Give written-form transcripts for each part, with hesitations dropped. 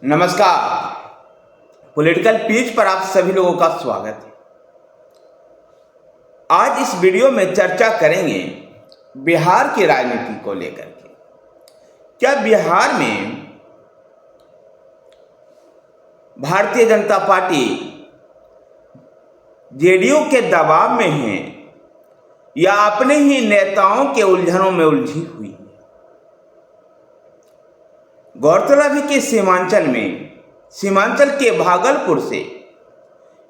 नमस्कार। Political peach पर आप सभी लोगों का स्वागत है। आज इस वीडियो में चर्चा करेंगे बिहार की राजनीति को लेकर के। क्या बिहार में भारतीय जनता पार्टी जेडीयू के दबाव में है या अपने ही नेताओं के उलझनों में उलझी हुई है? गौरतलब है कि सीमांचल के भागलपुर से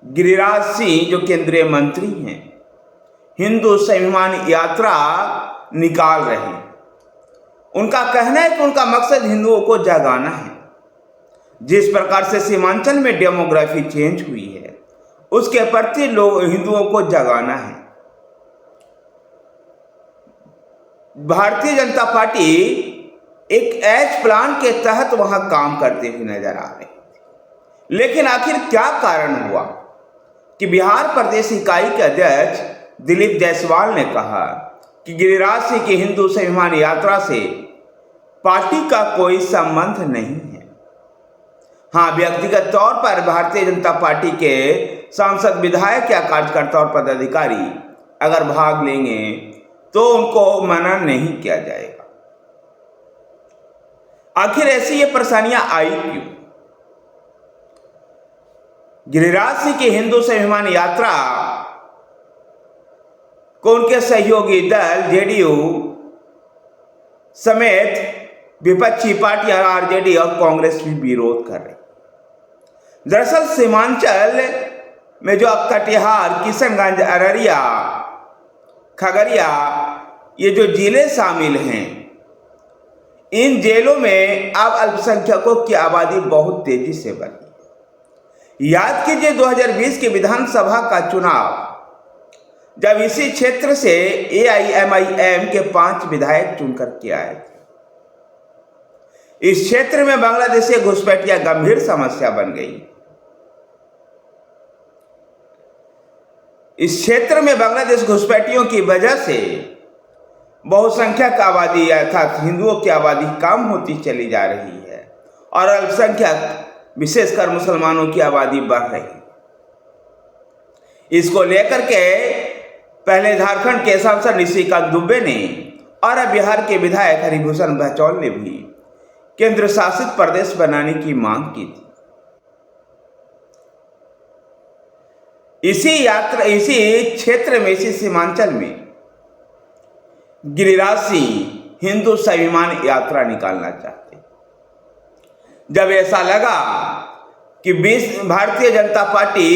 गिरिराज सिंह जो केंद्रीय मंत्री हैं, हिंदू स्वाभिमान यात्रा निकाल रहे हैं। उनका कहना है कि उनका मकसद हिंदुओं को जगाना है। जिस प्रकार से सीमांचल में डेमोग्राफी चेंज हुई है, उसके प्रति लोग हिंदुओं को जगाना है। भारतीय जनता पार्टी एक एच प्लान के तहत वहां काम करते हुए नजर आ रहे थे। लेकिन आखिर क्या कारण हुआ कि बिहार प्रदेश इकाई के अध्यक्ष दिलीप जायसवाल ने कहा कि गिरिराज सिंह की हिंदू स्वाभिमान यात्रा से पार्टी का कोई संबंध नहीं है। हाँ, व्यक्तिगत तौर पर भारतीय जनता पार्टी के सांसद, विधायक या कार्यकर्ता और पदाधिकारी अगर भाग लेंगे तो उनको मना नहीं किया जाएगा। आखिर ऐसी ये परेशानियां आई क्यों? गिरिराज सिंह की हिंदू स्वाभिमान यात्रा को उनके सहयोगी दल जेडीयू समेत विपक्षी पार्टियां आरजेडी और कांग्रेस भी विरोध कर रही। दरअसल सीमांचल में जो अब कटिहार, किशनगंज, अररिया, खगड़िया ये जो जिले शामिल हैं, इन जेलों में अब अल्पसंख्यकों की आबादी बहुत तेजी से बढ़ी। याद कीजिए 2020 के विधानसभा का चुनाव, जब इसी क्षेत्र से एआईएमआईएम के 5 विधायक चुनकर के आए थे। इस क्षेत्र में बांग्लादेशी घुसपैठिया गंभीर समस्या बन गई। इस क्षेत्र में बांग्लादेश घुसपैठियों की वजह से बहुसंख्यक आबादी अर्थात हिंदुओं की आबादी कम होती चली जा रही है और अल्पसंख्यक विशेषकर मुसलमानों की आबादी बढ़ रही है। इसको लेकर के पहले झारखंड के सांसद निशिकांत दुबे ने और अब बिहार के विधायक हरिभूषण बहचौल ने भी केंद्र शासित प्रदेश बनाने की मांग की थी। इसी क्षेत्र में, इसी सीमांचल में गिरिराज सिंह हिंदू स्वाभिमान यात्रा निकालना चाहते। जब ऐसा लगा कि भारतीय जनता पार्टी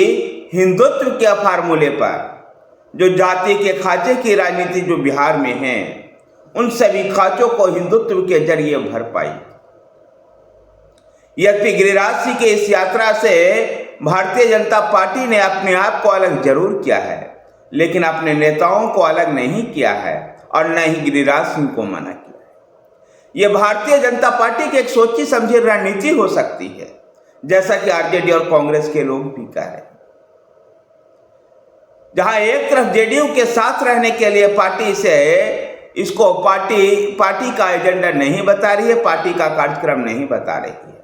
हिंदुत्व के फार्मूले पर जो जाति के खांचे की राजनीति जो बिहार में है, उन सभी खांचों को हिंदुत्व के जरिए भर पाई। यद्यपि गिरिराज सिंह की इस यात्रा से भारतीय जनता पार्टी ने अपने आप को अलग जरूर किया है, लेकिन अपने नेताओं को अलग नहीं किया है और न ही गिरिराज सिंह को मना किया है। यह भारतीय जनता पार्टी की एक सोची समझी रणनीति हो सकती है, जैसा कि आरजेडी और कांग्रेस के लोग भी कह रहे हैं। जहां एक तरफ जेडीयू के साथ रहने के लिए पार्टी से इसको पार्टी का एजेंडा नहीं बता रही है, पार्टी का कार्यक्रम नहीं बता रही है,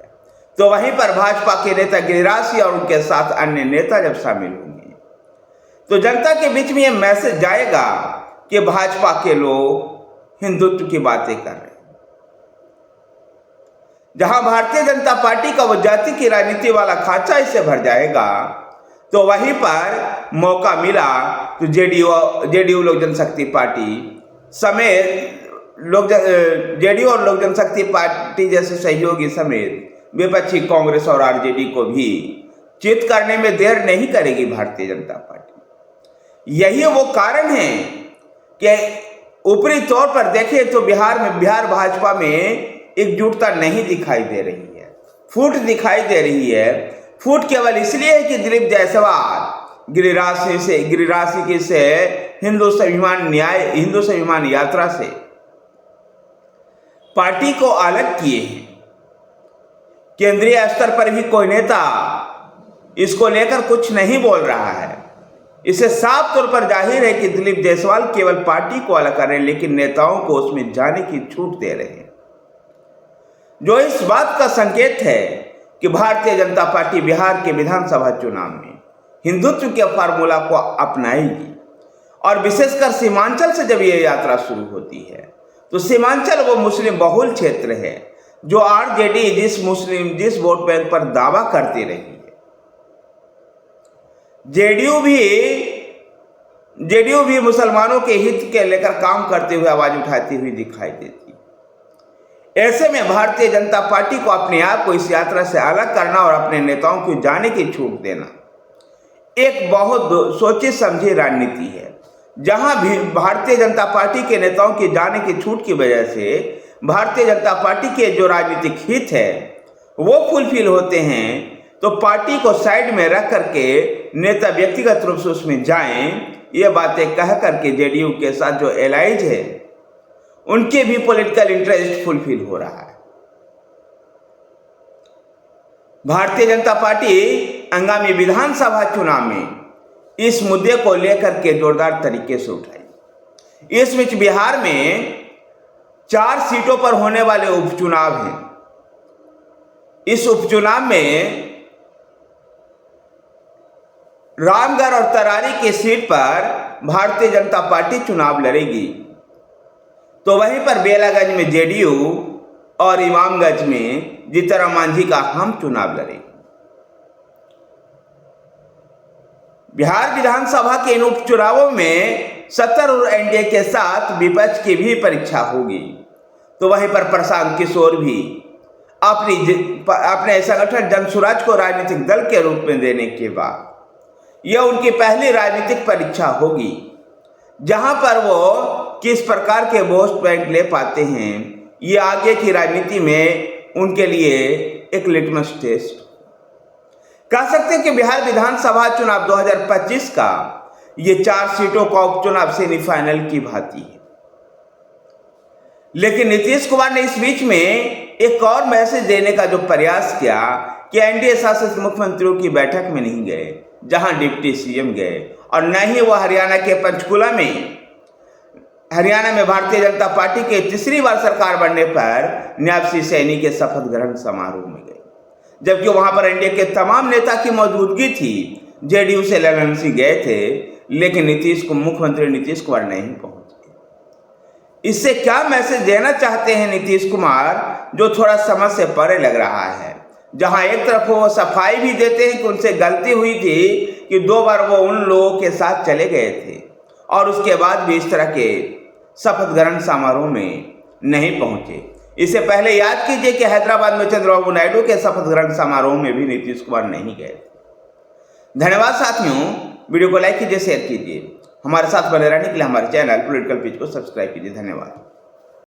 तो वहीं पर भाजपा के नेता गिरिराज सिंह और उनके साथ अन्य नेता जब शामिल होंगे तो जनता के बीच में यह मैसेज जाएगा कि भाजपा के लोग हिंदुत्व की बातें कर रहे हैं। जहां भारतीय जनता पार्टी का वो जाति की राजनीति वाला खांचा इसे भर जाएगा, तो वहीं पर मौका मिला तो जेडीयू लोक जनशक्ति पार्टी समेत जेडीयू और लोक जनशक्ति पार्टी जैसे सहयोगी समेत विपक्षी कांग्रेस और आरजेडी को भी चित करने में देर नहीं करेगी भारतीय जनता पार्टी। यही वो कारण है कि ऊपरी तौर पर देखें तो बिहार भाजपा में एकजुटता नहीं दिखाई दे रही है, फूट दिखाई दे रही है। फूट केवल इसलिए है कि दिलीप जायसवाल गिरिराज सिंह से हिंदू स्वाभिमान यात्रा से पार्टी को अलग किए हैं। केंद्रीय स्तर पर भी कोई नेता इसको लेकर कुछ नहीं बोल रहा है। इससे साफ तौर पर जाहिर है कि दिलीप जायसवाल केवल पार्टी को अलग कर रहे हैं, लेकिन नेताओं को उसमें जाने की छूट दे रहे हैं, जो इस बात का संकेत है कि भारतीय जनता पार्टी बिहार के विधानसभा चुनाव में हिंदुत्व के फार्मूला को अपनाएगी। और विशेषकर सीमांचल से जब ये यात्रा शुरू होती है तो सीमांचल वो मुस्लिम बहुल क्षेत्र है जो आरजेडी जिस वोट बैंक पर दावा करती रही है, जेडीयू भी मुसलमानों के हित के लेकर काम करते हुए आवाज उठाती हुई दिखाई देती है। ऐसे में भारतीय जनता पार्टी को अपने आप को इस यात्रा से अलग करना और अपने नेताओं को जाने की छूट देना एक बहुत सोची समझी रणनीति है, जहां भी भारतीय जनता पार्टी के नेताओं की जाने की छूट की वजह से भारतीय जनता पार्टी के जो राजनीतिक हित है वो फुलफिल होते हैं, तो पार्टी को साइड में रख करके नेता व्यक्तिगत रूप से उसमें जाएं, ये बातें कह करके जेडीयू के साथ जो एलाइज है उनके भी पॉलिटिकल इंटरेस्ट फुलफिल हो रहा है। भारतीय जनता पार्टी आगामी विधानसभा चुनाव में इस मुद्दे को लेकर के जोरदार तरीके से उठाई। इस बीच बिहार में 4 सीटों पर होने वाले उपचुनाव हैं। इस उपचुनाव में रामगढ़ और तरारी की सीट पर भारतीय जनता पार्टी चुनाव लड़ेगी, तो वहीं पर बेलागंज में जेडीयू और इमामगंज में जीतनराम मांझी का हम चुनाव लड़ेंगे। बिहार विधानसभा के इन उपचुनावों में सत्ता और एनडीए के साथ विपक्ष की भी परीक्षा होगी, तो वहीं पर प्रशांत किशोर भी अपने संगठन जनसुराज को राजनीतिक दल के रूप में देने के बाद यह उनकी पहली राजनीतिक परीक्षा होगी, जहां पर वो किस प्रकार के वोट बैंक ले पाते हैं, ये आगे की राजनीति में उनके लिए एक लिटमस टेस्ट। कह सकते हैं कि बिहार विधानसभा चुनाव 2025 का ये 4 सीटों का उपचुनाव सेमीफाइनल की भांति है। लेकिन नीतीश कुमार ने इस बीच में एक और मैसेज देने का जो प्रयास किया कि एनडीए शासित मुख्यमंत्रियों की बैठक में नहीं गए, जहां डिप्टी सीएम गए, और न ही वह हरियाणा के पंचकुला में भारतीय जनता पार्टी के तीसरी बार सरकार बनने पर न्यासी सैनी के शपथ ग्रहण समारोह में गए, जबकि वहां पर एनडीए के तमाम नेता की मौजूदगी थी। जेडीयू से ललन सिंह गए थे, लेकिन मुख्यमंत्री नीतीश कुमार नहीं पहुंचे। इससे क्या मैसेज देना चाहते हैं नीतीश कुमार, जो थोड़ा समझ से परे लग रहा है, जहां एक तरफ वो सफाई भी देते हैं कि उनसे गलती हुई थी कि 2 बार वो उन लोगों के साथ चले गए थे और उसके बाद भी इस तरह के शपथ ग्रहण समारोह में नहीं पहुंचे। इससे पहले याद कीजिए कि हैदराबाद में चंद्रबाबू नायडू के शपथ ग्रहण समारोह में भी नीतीश कुमार नहीं गए। धन्यवाद साथियों, वीडियो को लाइक कीजिए, शेयर कीजिए, हमारे साथ बने रहने के लिए हमारे चैनल पॉलिटिकल पिच को सब्सक्राइब कीजिए। धन्यवाद।